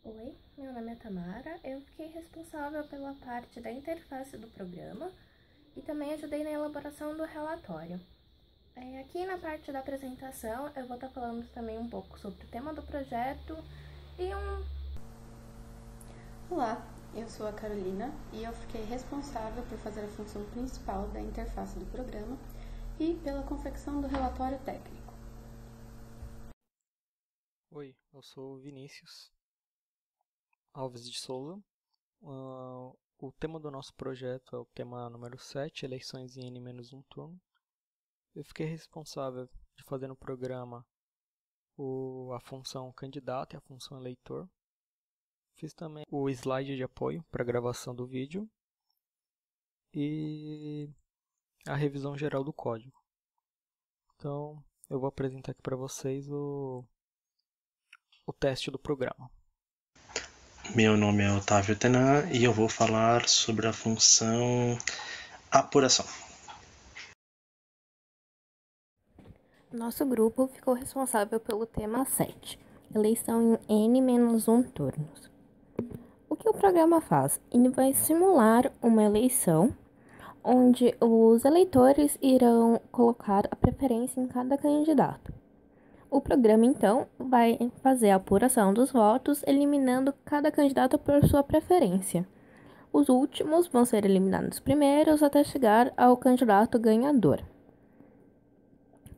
Oi, meu nome é Tamara, eu fiquei responsável pela parte da interface do programa e também ajudei na elaboração do relatório. Aqui na parte da apresentação eu vou estar falando também um pouco sobre o tema do projeto e Olá, eu sou a Carolina e eu fiquei responsável por fazer a função principal da interface do programa e pela confecção do relatório técnico. Oi, eu sou o Vinícius Alves de Souza. O tema do nosso projeto é o tema número 7, eleições em N-1 turno. Eu fiquei responsável de fazer no programa a função candidato e a função eleitor. Fiz também o slide de apoio para a gravação do vídeo e a revisão geral do código. Então, eu vou apresentar aqui para vocês o teste do programa. Meu nome é Otávio Tenan e eu vou falar sobre a função apuração. Nosso grupo ficou responsável pelo tema 7, eleição em N-1 turnos. O que o programa faz? Ele vai simular uma eleição onde os eleitores irão colocar a preferência em cada candidato. O programa, então, vai fazer a apuração dos votos, eliminando cada candidato por sua preferência. Os últimos vão ser eliminados primeiros até chegar ao candidato ganhador.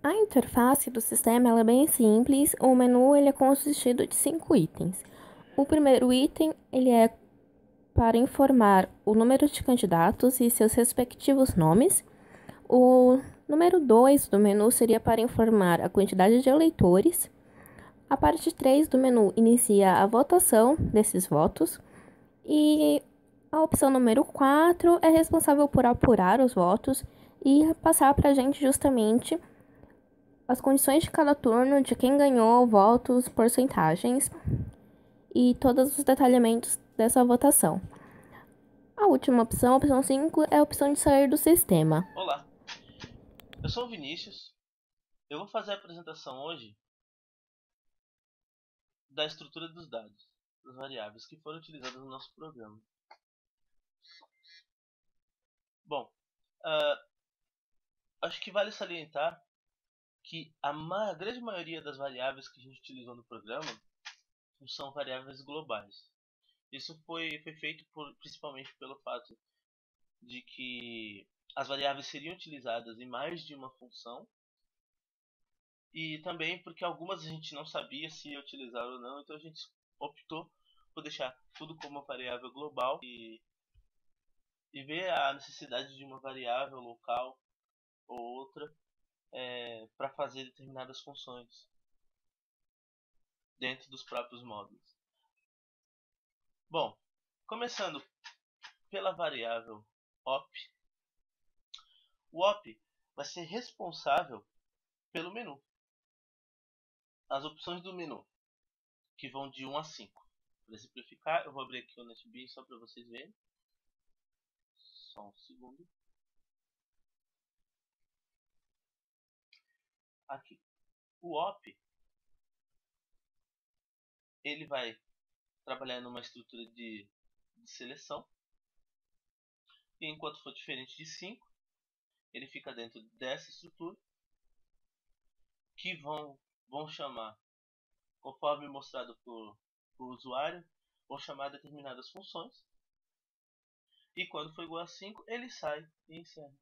A interface do sistema é bem simples. O menu é consistido de 5 itens. O primeiro item ele é para informar o número de candidatos e seus respectivos nomes. O número 2 do menu seria para informar a quantidade de eleitores. A parte 3 do menu inicia a votação desses votos. E a opção número 4 é responsável por apurar os votos e passar para a gente justamente as condições de cada turno, de quem ganhou, votos, porcentagens e todos os detalhamentos dessa votação. A última opção, a opção 5, é a opção de sair do sistema. Olá, eu sou o Vinícius. Eu vou fazer a apresentação hoje da estrutura dos dados, das variáveis que foram utilizadas no nosso programa. Bom, acho que vale salientar que a grande maioria das variáveis que a gente utilizou no programa são variáveis globais. Isso foi feito principalmente pelo fato de que as variáveis seriam utilizadas em mais de uma função e também porque algumas a gente não sabia se ia utilizar ou não, então a gente optou por deixar tudo como uma variável global e ver a necessidade de uma variável local ou outra para fazer determinadas funções dentro dos próprios módulos. Bom, começando pela variável op, o op vai ser responsável pelo menu. As opções do menu, que vão de 1 a 5. Para simplificar, eu vou abrir aqui o NetBeans só para vocês verem. Só um segundo. Aqui. O op ele vai trabalhar numa estrutura de seleção. E enquanto for diferente de 5, ele fica dentro dessa estrutura, que vão chamar, conforme mostrado por usuário, vão chamar determinadas funções. E quando for igual a 5, ele sai e encerra.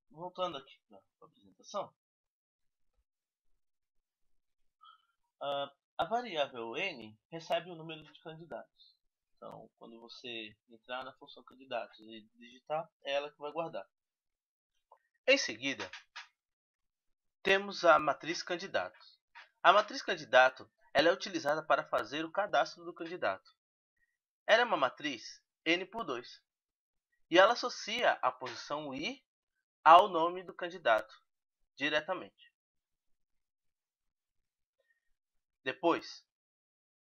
Voltando aqui para a apresentação. A variável n recebe o número de candidatos. Então, quando você entrar na função candidatos e digitar, é ela que vai guardar. Em seguida, temos a matriz candidatos. A matriz candidato ela é utilizada para fazer o cadastro do candidato. Ela é uma matriz n por 2. E ela associa a posição i ao nome do candidato diretamente. Depois,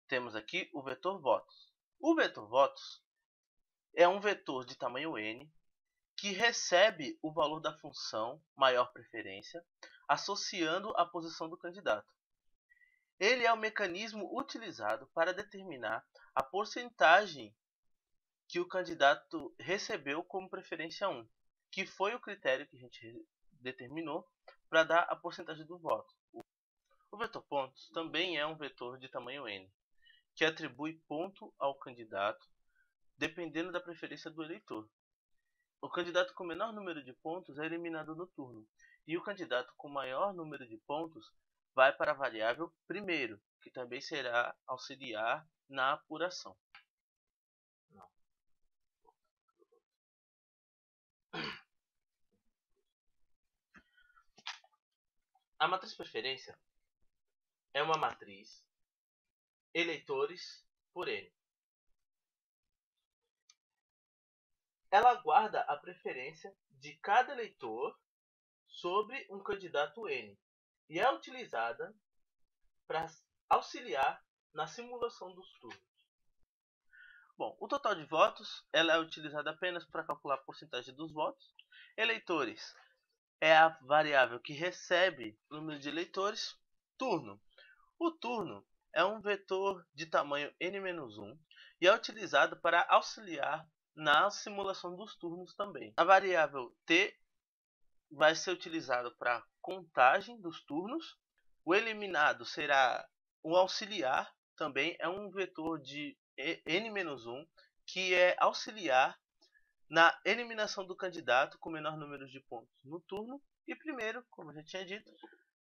temos aqui o vetor votos. O vetor votos é um vetor de tamanho n que recebe o valor da função maior preferência associando a posição do candidato. Ele é o mecanismo utilizado para determinar a porcentagem que o candidato recebeu como preferência 1, que foi o critério que a gente determinou para dar a porcentagem do voto. O vetor pontos também é um vetor de tamanho n, que atribui ponto ao candidato dependendo da preferência do eleitor. O candidato com menor número de pontos é eliminado no turno, e o candidato com maior número de pontos vai para a variável primeiro, que também será auxiliar na apuração. A matriz preferência é uma matriz eleitores por N. Ela guarda a preferência de cada eleitor sobre um candidato N e é utilizada para auxiliar na simulação dos turnos. Bom, o total de votos ela é utilizada apenas para calcular a porcentagem dos votos. Eleitores é a variável que recebe o número de eleitores. Turno. O turno é um vetor de tamanho n-1 e é utilizado para auxiliar na simulação dos turnos também. A variável t vai ser utilizada para contagem dos turnos. O eliminado será o auxiliar, também é um vetor de n-1 que é auxiliar na eliminação do candidato com menor número de pontos no turno. E primeiro, como eu já tinha dito,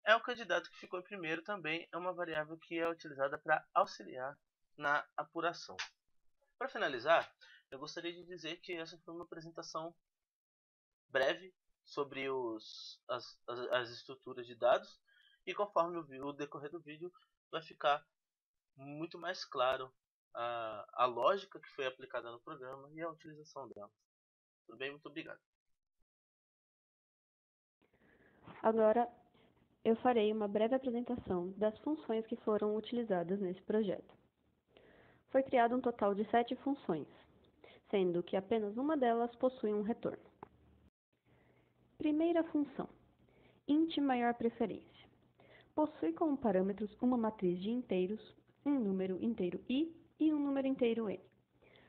é o candidato que ficou em primeiro, também é uma variável que é utilizada para auxiliar na apuração. Para finalizar, eu gostaria de dizer que essa foi uma apresentação breve sobre as estruturas de dados, e conforme o decorrer do vídeo vai ficar muito mais claro a lógica que foi aplicada no programa e a utilização dela. Tudo bem? Muito obrigado. Agora, eu farei uma breve apresentação das funções que foram utilizadas nesse projeto. Foi criado um total de 7 funções, sendo que apenas uma delas possui um retorno. Primeira função, int maior preferência. Possui como parâmetros uma matriz de inteiros, um número inteiro i e um número inteiro n.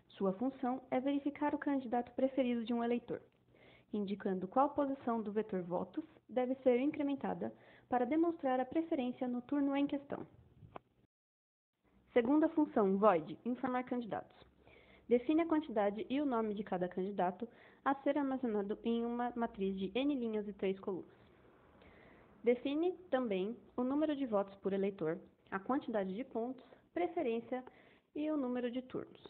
Sua função é verificar o candidato preferido de um eleitor, indicando qual posição do vetor votos deve ser incrementada para demonstrar a preferência no turno em questão. Segunda função, void, informar candidatos. Define a quantidade e o nome de cada candidato a ser armazenado em uma matriz de n linhas e 3 colunas. Define também o número de votos por eleitor, a quantidade de pontos, preferência e o número de turnos.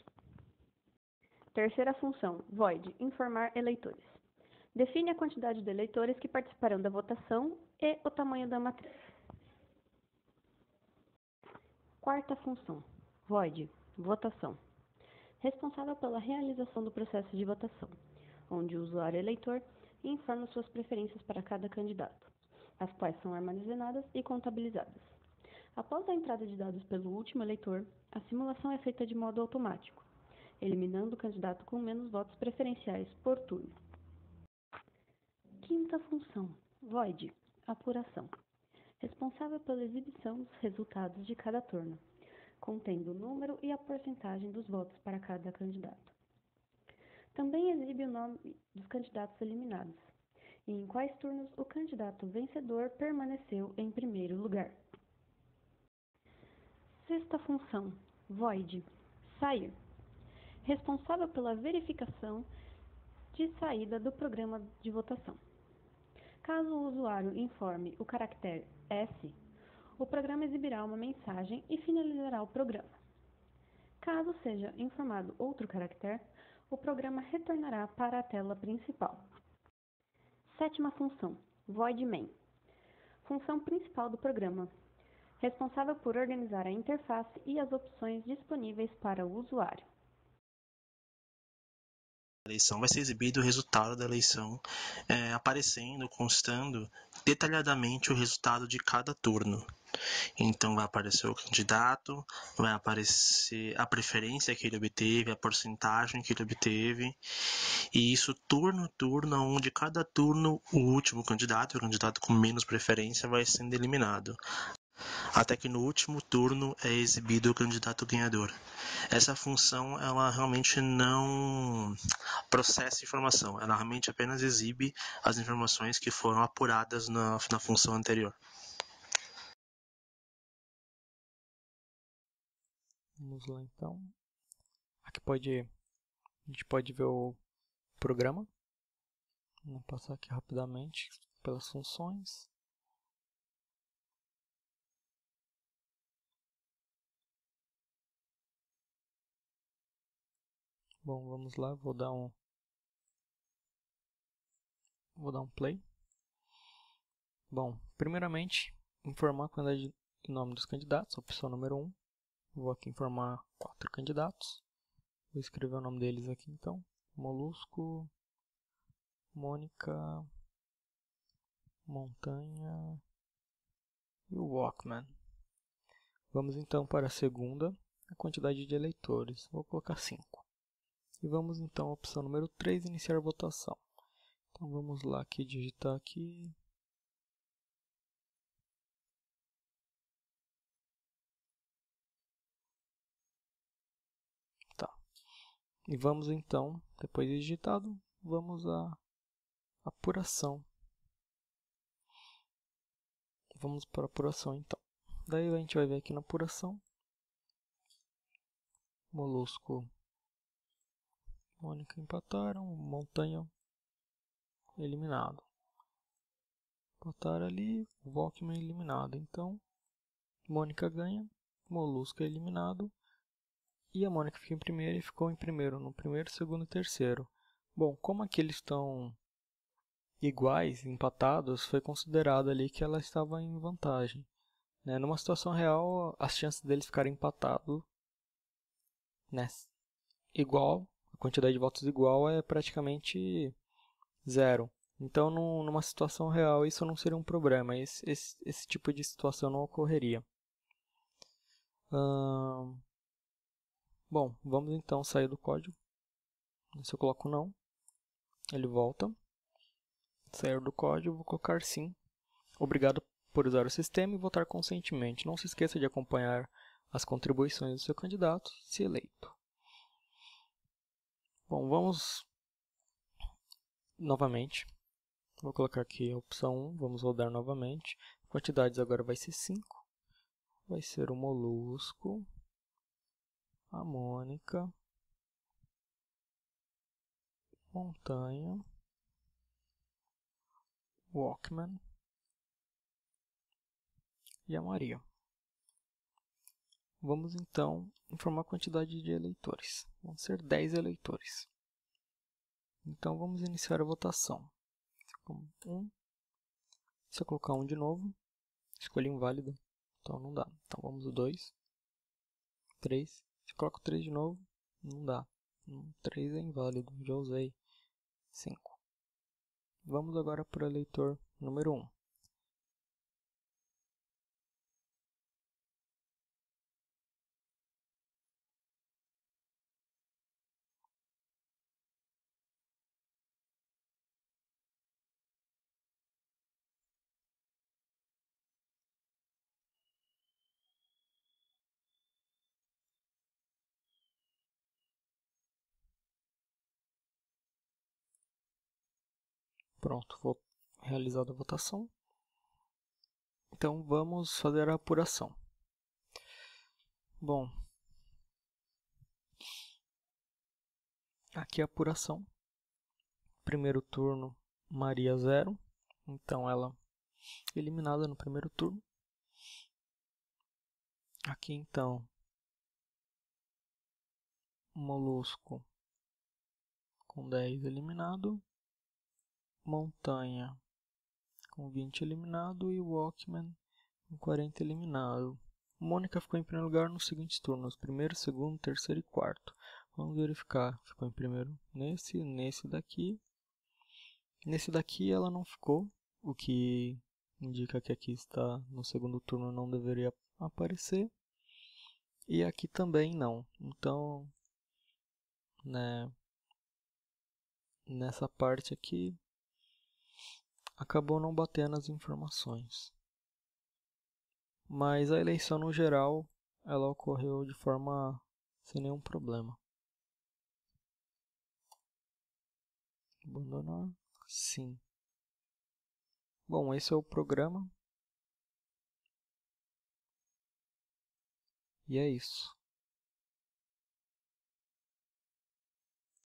Terceira função, void, informar eleitores. Define a quantidade de eleitores que participarão da votação e o tamanho da matriz. Quarta função, void, votação. Responsável pela realização do processo de votação, onde o usuário eleitor informa suas preferências para cada candidato, as quais são armazenadas e contabilizadas. Após a entrada de dados pelo último eleitor, a simulação é feita de modo automático, eliminando o candidato com menos votos preferenciais por turno. Quinta função, void, apuração. Responsável pela exibição dos resultados de cada turno, contendo o número e a porcentagem dos votos para cada candidato. Também exibe o nome dos candidatos eliminados, e em quais turnos o candidato vencedor permaneceu em primeiro lugar. Sexta função, void, sair. Responsável pela verificação de saída do programa de votação. Caso o usuário informe o caractere S, o programa exibirá uma mensagem e finalizará o programa. Caso seja informado outro caractere, o programa retornará para a tela principal. Sétima função, void main. Função principal do programa, responsável por organizar a interface e as opções disponíveis para o usuário. Eleição vai ser exibido o resultado da eleição, aparecendo, constando detalhadamente o resultado de cada turno. Então vai aparecer o candidato, vai aparecer a preferência que ele obteve, a porcentagem que ele obteve, e isso turno a turno, onde cada turno o último candidato, o candidato com menos preferência, vai sendo eliminado. até que no último turno é exibido o candidato ganhador. Essa função, ela realmente não processa informação, ela realmente apenas exibe as informações que foram apuradas na função anterior. Vamos lá então. Aqui a gente pode ver o programa. Vou passar aqui rapidamente pelas funções. Bom, vamos lá, vou dar um play. Bom, primeiramente, informar a quantidade de nome dos candidatos, opção número 1. Vou aqui informar 4 candidatos. Vou escrever o nome deles aqui então. Molusco, Mônica, Montanha e o Walkman. Vamos então para a segunda, a quantidade de eleitores. Vou colocar 5. E vamos então à opção número 3, iniciar a votação. Então vamos lá aqui, digitar aqui. Tá. E vamos então, depois de digitado, vamos à apuração. Vamos para a apuração então. Daí a gente vai ver aqui na apuração. Molusco, Mônica empataram, Montanha eliminado. Empataram ali, Walkman eliminado. Então, Mônica ganha, Molusco é eliminado. E a Mônica fica em primeiro e ficou em primeiro, no primeiro, segundo e terceiro. Bom, como aqui eles estão iguais, empatados, foi considerado ali que ela estava em vantagem. Né? Numa situação real, as chances deles ficarem empatados, né, igual, a quantidade de votos igual é praticamente zero. Então, numa situação real, isso não seria um problema. Esse tipo de situação não ocorreria. Bom, vamos então sair do código. Se eu coloco não, ele volta. Sair do código, vou colocar sim. Obrigado por usar o sistema e votar conscientemente. Não se esqueça de acompanhar as contribuições do seu candidato, se eleito. Bom, vamos novamente. Vou colocar aqui a opção 1, vamos rodar novamente. Quantidades agora vai ser 5. Vai ser o Molusco, a Mônica, Montanha, Walkman e a Maria. Vamos então informar a quantidade de eleitores. Vão ser 10 eleitores. Então vamos iniciar a votação. Se eu colocar 1 de novo, escolhi inválido, então não dá. Então vamos o 2, 3. Se eu coloco 3 de novo, não dá. 3 é inválido, já usei. 5. Vamos agora para o eleitor número 1. Pronto, vou realizar a votação. Então vamos fazer a apuração. Bom, aqui a apuração. Primeiro turno, Maria 0. Então ela eliminada no primeiro turno. Aqui então, Molusco com 10 eliminado. Montanha com 20 eliminado e Walkman com 40 eliminado. Mônica ficou em primeiro lugar nos seguintes turnos, primeiro, segundo, terceiro e quarto. Vamos verificar, ficou em primeiro nesse daqui. Nesse daqui ela não ficou, o que indica que aqui está no segundo turno, não deveria aparecer. E aqui também não, então, né, nessa parte aqui, acabou não batendo as informações. mas a eleição no geral ela ocorreu de forma sem nenhum problema. Abandonar? Sim. Bom, esse é o programa. E é isso.